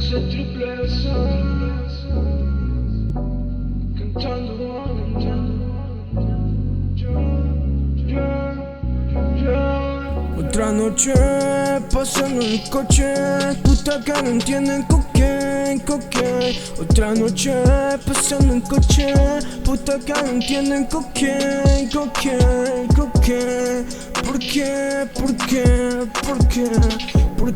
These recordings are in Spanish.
S, triple S, cantando, Otra noche pasando en el coche, puta que no entienden cocaine. Otra noche pasando en coche, puta que no entienden cocaine. ¿Por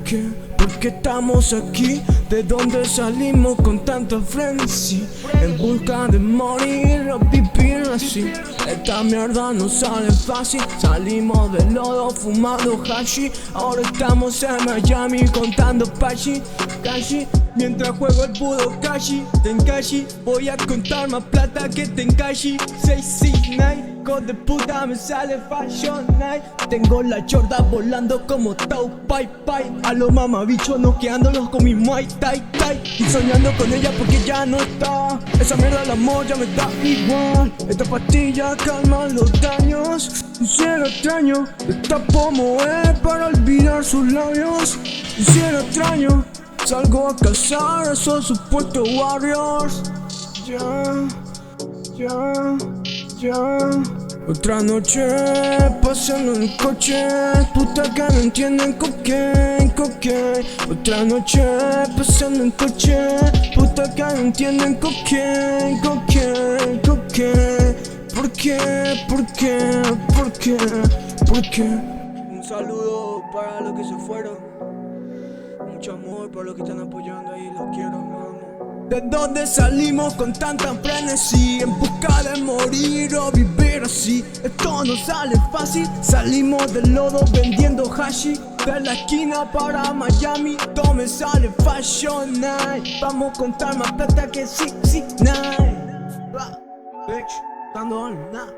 qué? ¿Por qué estamos aquí? ¿De dónde salimos con tanta frenesí? En busca de morir o vivir así. Esta mierda no sale fácil. Salimos del lodo fumando hashi. Ahora estamos en Miami contando pashi, kashi. Mientras juego el Budokashi, Tenkashi. Voy a contar más plata que Tenkashi. 669, hijo de puta me sale Fashion Night. Tengo la chorda volando como Tau Pai Pai. A los mamabichos noqueándolos con mi Muay Thai Tai. Y soñando con ella porque ya no está. Esa mierda del amor ya me da igual. Esta pastilla calma los daños. Quisiera extraño, destapo mover para olvidar sus labios. Quisiera extraño, salgo a cazar a esos supuestos warriors. Otra noche pasando en el coche, puta que no entienden cocaine. Otra noche pasando en coche, puta que no entienden cocaine. ¿Por qué? Un saludo para los que se fueron. Mucho amor para los que están apoyando ahí, los quiero, amo. ¿De dónde salimos con tanta frenesí? En busca de morir o vivir así. Esto no sale fácil. Salimos del lodo vendiendo hashi. De la esquina para Miami, todo me sale Fashion Night. Vamos a contar más plata que 669. Bitch, dando nada.